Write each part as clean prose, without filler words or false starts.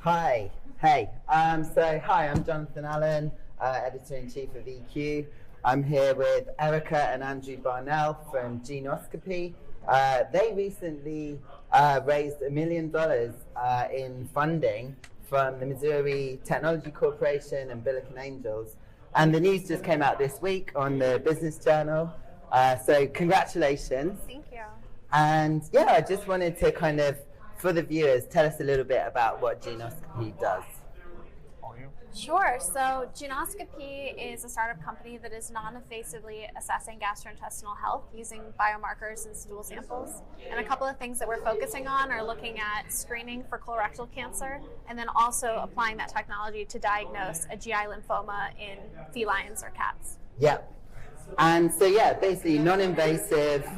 Hi. Hey. Hi, I'm Jonathan Allen, Editor-in-Chief of EQ. I'm here with Erica and Andrew Barnell from Geneoscopy. They recently raised $1 million in funding from the Missouri Technology Corporation and Billiken Angels. And the news just came out this week on the Business Journal. So congratulations. Thank you. And yeah, I just wanted to kind of, for the viewers, tell us a little bit about what Geneoscopy does. Sure. So Geneoscopy is a startup company that is non-invasively assessing gastrointestinal health using biomarkers and stool samples. And a couple of things that we're focusing on are looking at screening for colorectal cancer and then also applying that technology to diagnose a GI lymphoma in felines or cats. Yeah. And so yeah, basically non-invasive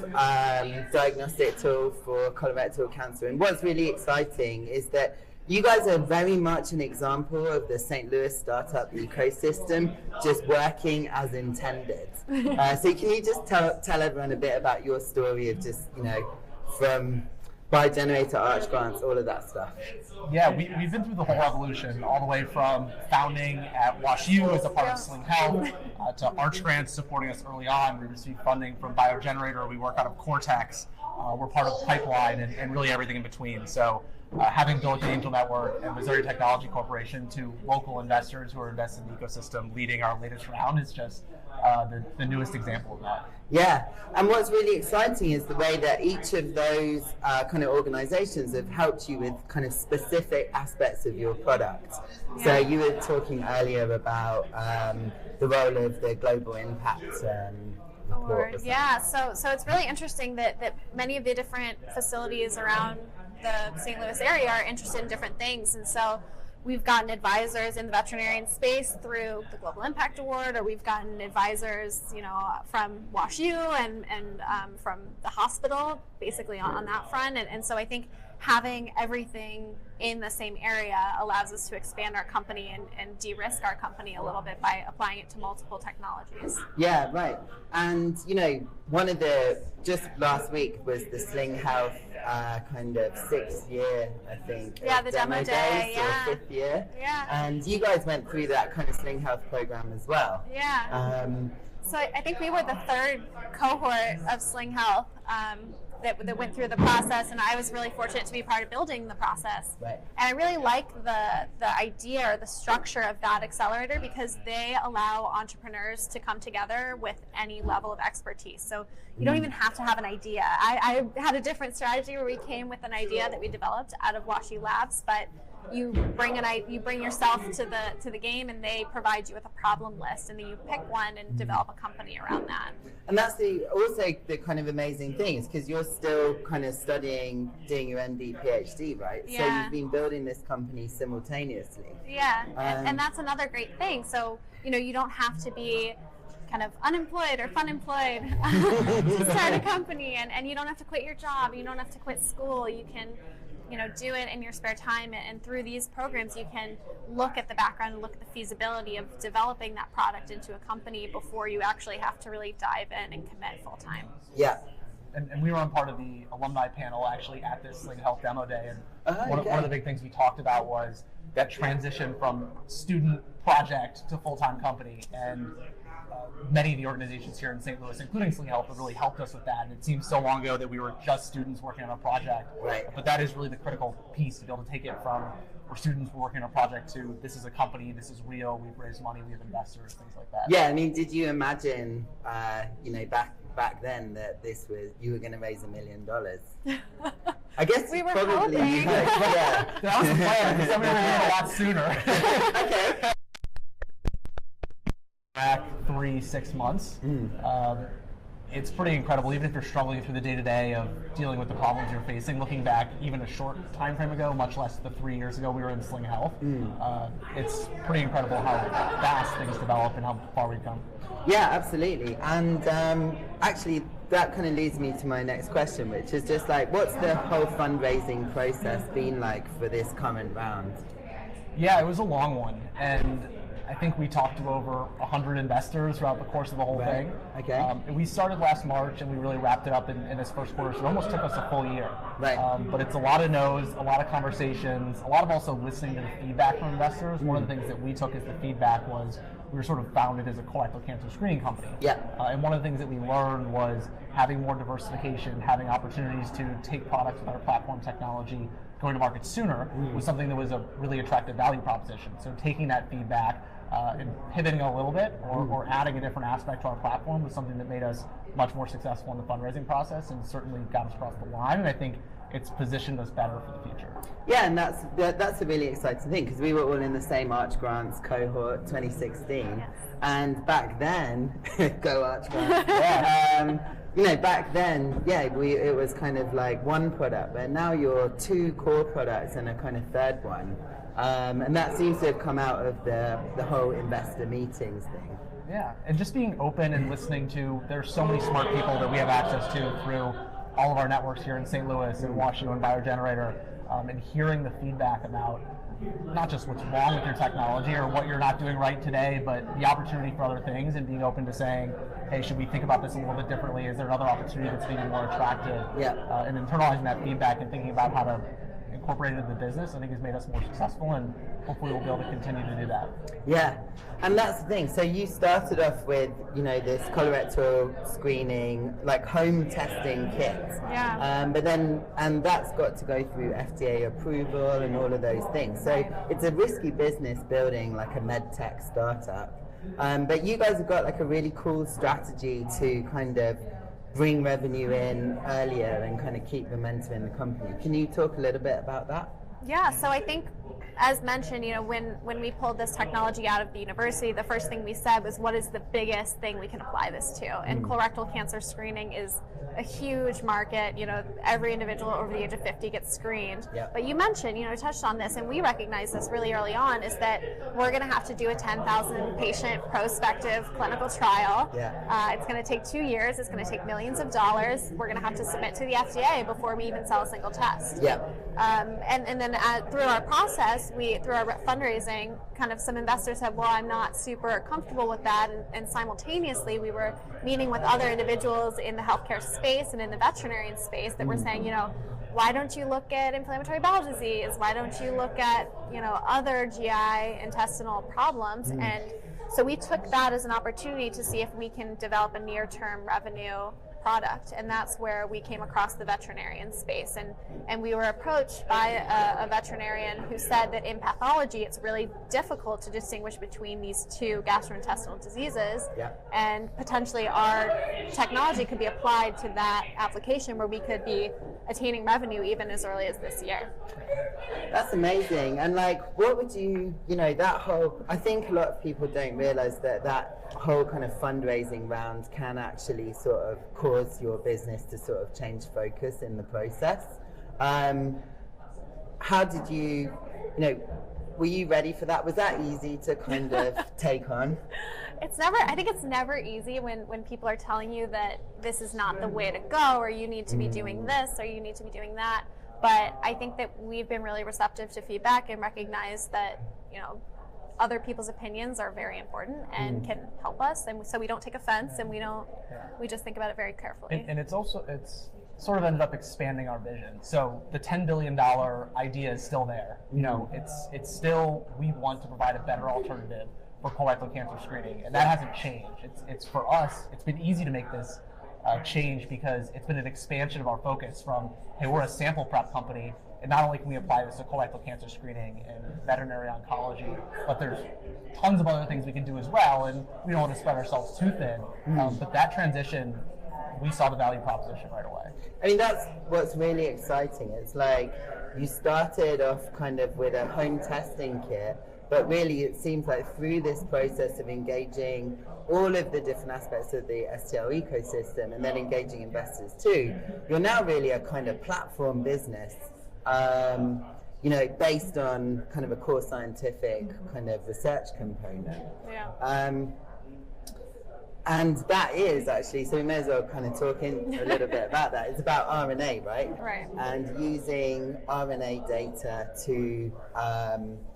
diagnostic tool for colorectal cancer. And what's really exciting is that you guys are very much an example of the St. Louis startup ecosystem just working as intended. So can you just tell everyone a bit about your story of just, from BioGenerator, Arch Grants, all of that stuff? Yeah, we've been through the whole evolution, all the way from founding at WashU as a part of Sling Health to Arch Grants supporting us early on. We received funding from BioGenerator. We work out of Cortex. We're part of Pipeline and really everything in between. So having built the Angel Network and Missouri Technology Corporation to local investors who are invested in the ecosystem leading our latest round is just the newest example of that. Yeah, and what's really exciting is the way that each of those kind of organizations have helped you with kind of specific aspects of your product. Yeah. So you were talking earlier about the role of the global impact report. Yeah, so it's really interesting that many of the different facilities around the St. Louis area are interested in different things, and so we've gotten advisors in the veterinarian space through the Global Impact Award, or we've gotten advisors, from WashU and from the hospital, basically on that front. And so I think having everything in the same area allows us to expand our company and de-risk our company a little bit by applying it to multiple technologies. Yeah, right. And, one of just last week was the Sling Health kind of 6th year, I think. Yeah, the demo day, or 5th year. Yeah. And you guys went through that kind of Sling Health program as well. Yeah. So I think we were the third cohort of Sling Health that went through the process, and I was really fortunate to be part of building the process. Right. And I really like the idea or the structure of that accelerator because they allow entrepreneurs to come together with any level of expertise. So you don't even have to have an idea. I had a different strategy where we came with an idea that we developed out of WashU Labs, but you bring yourself to the game, and they provide you with a problem list, and then you pick one and develop a company around that. And that's also the kind of amazing thing is because you're still kind of doing your MD, PhD, right? Yeah. So you've been building this company simultaneously. Yeah, and that's another great thing. So you don't have to be kind of unemployed or fun-employed to start a company, and you don't have to quit your job. You don't have to quit school. You can do it in your spare time, and through these programs you can look at the background and look at the feasibility of developing that product into a company before you actually have to really dive in and commit full time. Yeah. And we were on part of the alumni panel actually at this Sling Health demo day, and one of the big things we talked about was that transition from student project to full-time company, and many of the organizations here in St. Louis, including Sling Health, have really helped us with that. And it seems so long ago that we were just students working on a project. Right. But that is really the critical piece to be able to take it from we're students, we're working on a project to this is a company, this is real, we've raised money, we have investors, things like that. Yeah, I mean, did you imagine, back then that you were going to raise $1 million? I guess we were probably. hoping. Yeah. That was the plan, because then we were doing a lot sooner. Okay. Back 3-6 months. It's pretty incredible, even if you're struggling through the day-to-day of dealing with the problems you're facing. Looking back even a short time frame ago, much less the 3 years ago we were in Sling Health, it's pretty incredible how fast things develop and how far we've come. Yeah, absolutely. And actually that kind of leads me to my next question, which is just like, what's the whole fundraising process been like for this current round? Yeah, it was a long one, and I think we talked to over 100 investors throughout the course of the whole thing. Okay. We started last March and we really wrapped it up in this first quarter, so it almost took us a full year. Right. But it's a lot of no's, a lot of conversations, a lot of also listening to the feedback from investors. One of the things that we took as the feedback was we were sort of founded as a colorectal cancer screening company. Yeah. And one of the things that we learned was having more diversification, having opportunities to take products with our platform technology, going to market sooner was something that was a really attractive value proposition. So taking that feedback and pivoting a little bit or adding a different aspect to our platform was something that made us much more successful in the fundraising process and certainly got us across the line. And I think it's positioned us better for the future. Yeah, and that's a really exciting thing because we were all in the same Arch Grants cohort 2016, and back then, go Arch Grants. Back then, it was kind of like one product, but now you're two core products and a kind of third one, and that seems to have come out of the whole investor meetings thing. Yeah, and just being open and listening to, there's so many smart people that we have access to through all of our networks here in St. Louis and Washington and Biogenerator, and hearing the feedback about not just what's wrong with your technology or what you're not doing right today, but the opportunity for other things and being open to saying, hey, should we think about this a little bit differently? Is there another opportunity that's maybe more attractive? And internalizing that feedback and thinking about how to incorporate it into the business, I think has made us more successful, and hopefully we'll be able to continue to do that. Yeah, and that's the thing. So you started off with, this colorectal screening, like home testing kits. Yeah. But then, and that's got to go through FDA approval and all of those things. So it's a risky business building like a med tech startup. But you guys have got like a really cool strategy to kind of bring revenue in earlier and kind of keep momentum in the company. Can you talk a little bit about that? Yeah, so I think, as mentioned, when we pulled this technology out of the university, the first thing we said was, what is the biggest thing we can apply this to? And colorectal cancer screening is a huge market. Every individual over the age of 50 gets screened. Yep. But you mentioned, touched on this, and we recognized this really early on, is that we're going to have to do a 10,000 patient prospective clinical trial. Yeah. It's going to take 2 years. It's going to take millions of dollars. We're going to have to submit to the FDA before we even sell a single test. Yep. And then through our process, through our fundraising, kind of some investors said, well, I'm not super comfortable with that. And simultaneously, we were meeting with other individuals in the healthcare space and in the veterinarian space that were saying, why don't you look at inflammatory bowel disease? Why don't you look at, other GI intestinal problems? And so we took that as an opportunity to see if we can develop a near-term revenue product, and that's where we came across the veterinarian space, and we were approached by a veterinarian who said that in pathology it's really difficult to distinguish between these two gastrointestinal diseases. Yeah. And potentially our technology could be applied to that application where we could be attaining revenue even as early as this year. That's amazing. And like, what would you, that whole, I think a lot of people don't realize that whole kind of fundraising round can actually sort of cause your business to sort of change focus in the process. How did you, were you ready for that? Was that easy to kind of take on? I think it's never easy when people are telling you that this is not the way to go, or you need to be doing this, or you need to be doing that. But I think that we've been really receptive to feedback and recognize that, other people's opinions are very important and can help us. And so we don't take offense, and we just think about it very carefully. And it's sort of ended up expanding our vision. So the $10 billion idea is still there. It's still, we want to provide a better alternative for colorectal cancer screening, and that hasn't changed. It's for us, it's been easy to make this change because it's been an expansion of our focus from, hey, we're a sample prep company, and not only can we apply this to colorectal cancer screening and veterinary oncology, but there's tons of other things we can do as well, and we don't want to spread ourselves too thin. But that transition, we saw the value proposition right away. I mean, that's what's really exciting. It's like you started off kind of with a home testing kit, but really it seems like through this process of engaging all of the different aspects of the STL ecosystem and then engaging investors too, you're now really a kind of platform business, based on kind of a core scientific kind of research component. Yeah. And that is actually, so we may as well kind of talk in a little bit about that. It's about RNA, right? Right. And using RNA data to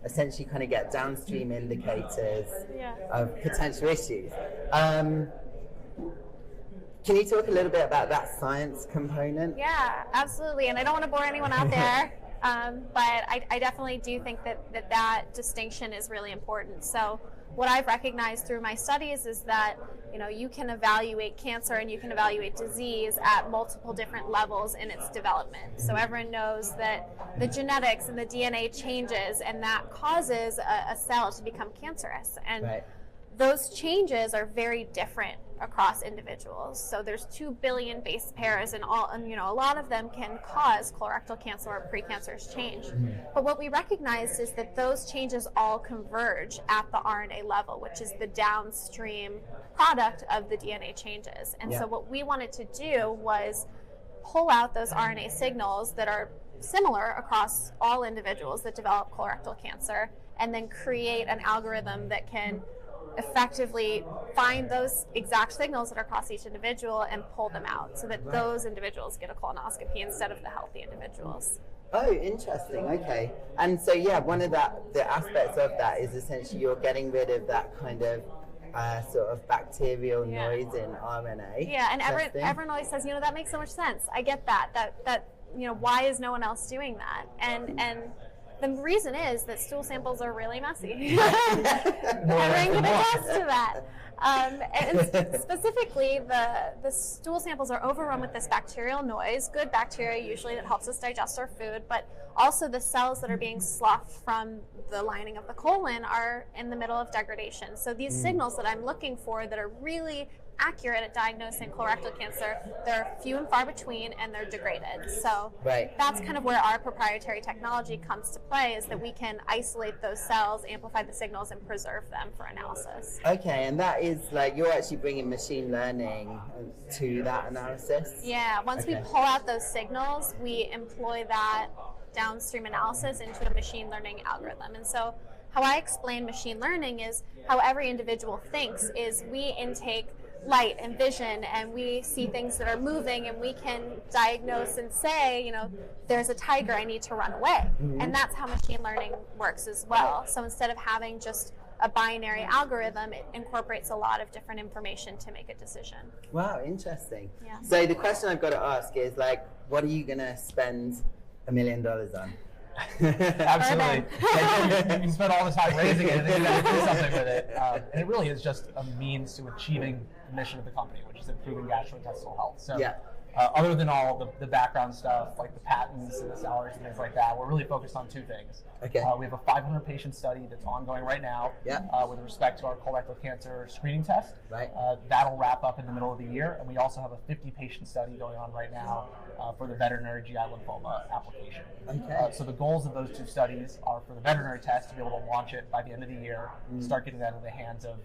essentially kind of get downstream indicators of potential issues. Can you talk a little bit about that science component? Yeah, absolutely. And I don't want to bore anyone out there, but I definitely do think that distinction is really important. So what I've recognized through my studies is that, you know, you can evaluate cancer and you can evaluate disease at multiple different levels in its development. So everyone knows that the genetics and the DNA changes, and that causes a cell to become cancerous. And those changes are very different across individuals. So there's 2 billion base pairs, and you know, a lot of them can cause colorectal cancer or precancerous change. But what we recognized is that those changes all converge at the RNA level, which is the downstream product of the DNA changes. And so what we wanted to do was pull out those RNA signals that are similar across all individuals that develop colorectal cancer, and then create an algorithm that can effectively find those exact signals that are across each individual and pull them out, so that those individuals get a colonoscopy instead of the healthy individuals. Oh, interesting. Okay. And so, yeah, one of the aspects of that is essentially you're getting rid of that kind of sort of bacterial noise in RNA. Yeah, and everyone always says, you know, that makes so much sense. I get that. That you know, why is no one else doing that? And the reason is that stool samples are really messy. Everyone can attest to that. And specifically, the stool samples are overrun with this bacterial noise, good bacteria usually that helps us digest our food, but also the cells that are being sloughed from the lining of the colon are in the middle of degradation. So these signals that I'm looking for that are really accurate at diagnosing colorectal cancer, they're few and far between, and they're degraded. So that's kind of where our proprietary technology comes to play, is that we can isolate those cells, amplify the signals, and preserve them for analysis. Okay, and that is like, you're actually bringing machine learning to that analysis? Yeah, once we pull out those signals, we employ that downstream analysis into a machine learning algorithm. And so how I explain machine learning is how every individual thinks is we intake light and vision, and we see things that are moving, and we can diagnose and say, you know, there's a tiger, I need to run away. And that's how machine learning works as well. So instead of having just a binary algorithm, it incorporates a lot of different information to make a decision. Wow, interesting. Yeah. So the question I've got to ask is, like, what are you going to spend $1 million on? Absolutely. You spend all the time raising it, and then you got to do something with it. And it really is just a means to achieving the mission of the company, which is improving gastrointestinal health. So, other than all the background stuff, like the patents and the salaries and things like that, we're really focused on 2 things. Okay. We have a 500 patient study that's ongoing right now with respect to our colorectal cancer screening test. Right. That'll wrap up in the middle of the year, and we also have a 50 patient study going on right now for the veterinary GI lymphoma application. Okay. So the goals of those 2 studies are for the veterinary test to be able to launch it by the end of the year, start getting that in the hands of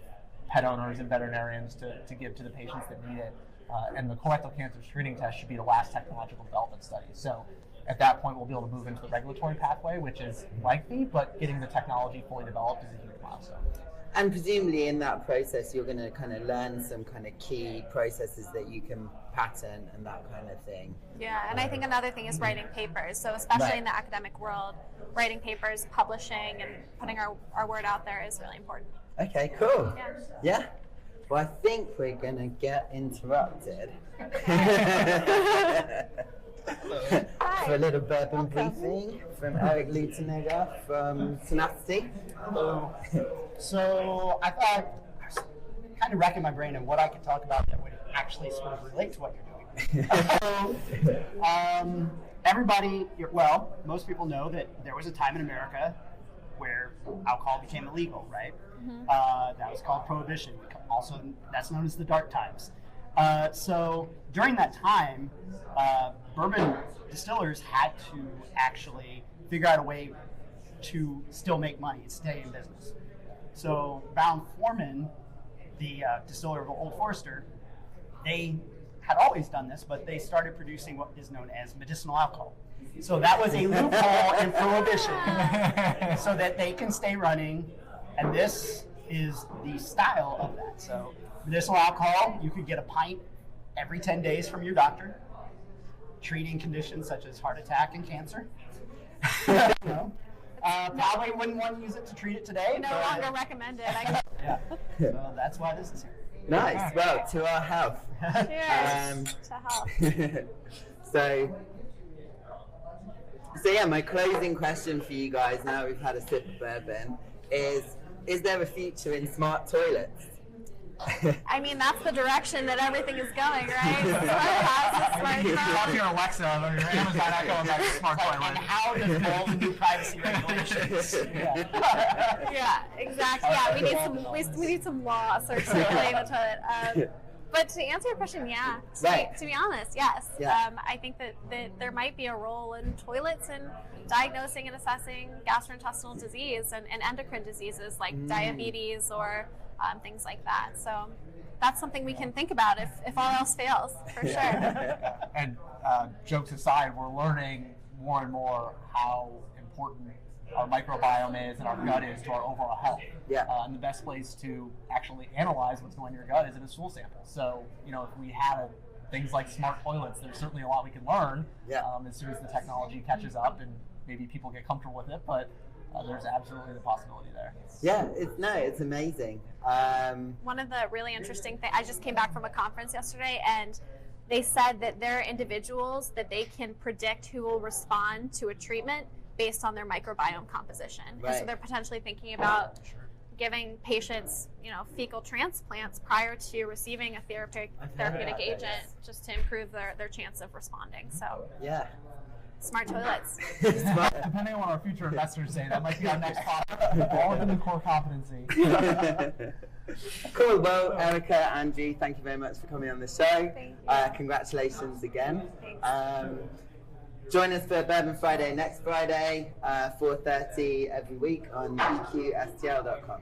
pet owners and veterinarians to give to the patients that need it. And the colorectal cancer screening test should be the last technological development study. So at that point, we'll be able to move into the regulatory pathway, which is lengthy, but getting the technology fully developed is a huge milestone. And presumably in that process, you're going to kind of learn some kind of key processes that you can patent and that kind of thing. Yeah, and I think another thing is writing papers. So especially in the academic world, writing papers, publishing, and putting our word out there is really important. Okay, cool. Yeah. Well, I think we're going to get interrupted for a little bourbon briefing from Eric Lutenegger from Tenacity. Hello. So I thought I was kind of racking my brain on what I could talk about that would actually sort of relate to what you're doing. Most people know that there was a time in America where alcohol became illegal, right? That was called Prohibition. Also, that's known as the Dark Times. So during that time, bourbon distillers had to actually figure out a way to still make money and stay in business. So Brown-Forman, the distiller of Old Forester, they had always done this, but they started producing what is known as medicinal alcohol. So that was a loophole in Prohibition so that they can stay running. And this is the style of that. So medicinal alcohol, you could get a pint every 10 days from your doctor, treating conditions such as heart attack and cancer. Probably wouldn't want to use it to treat it today. No longer recommended. Yeah. So that's why this is here. Nice. Well, to our health. Cheers to health. So yeah, my closing question for you guys, now we've had a sip of bourbon, is there a future in smart toilets? I mean, that's the direction that everything is going, right? Smart houses, smart You talk to phones. your Alexa or your Amazon Echo about your smart And toilet. how does all the new privacy regulations? Yeah, exactly. Yeah, we need some law circulating the toilet. But to answer your question, yeah. To be honest, yes. Yeah. I think that there might be a role in toilets in diagnosing and assessing gastrointestinal disease and endocrine diseases like diabetes or things like that. So that's something we can think about if all else fails, for sure. And jokes aside, we're learning more and more how important our microbiome is and our gut is to our overall health. Yeah. And the best place to actually analyze what's going in your gut is in a stool sample. So, if we have things like smart toilets, there's certainly a lot we can learn as soon as the technology catches up and maybe people get comfortable with it. But there's absolutely the possibility there. Yeah, it's amazing. One of the really interesting things, I just came back from a conference yesterday, and they said that there are individuals that they can predict who will respond to a treatment based on their microbiome composition. Right. And so they're potentially thinking about giving patients, fecal transplants prior to receiving a therapeutic agent just to improve their chance of responding. So Yeah. smart toilets. Depending on what our future investors say, that might be our next topic. All within the core competency. Cool. Well, Erica, Angie, thank you very much for coming on the show. Thank you. Congratulations again. Thanks. Join us for Bourbon Friday next Friday, 4:30 every week on eqstl.com.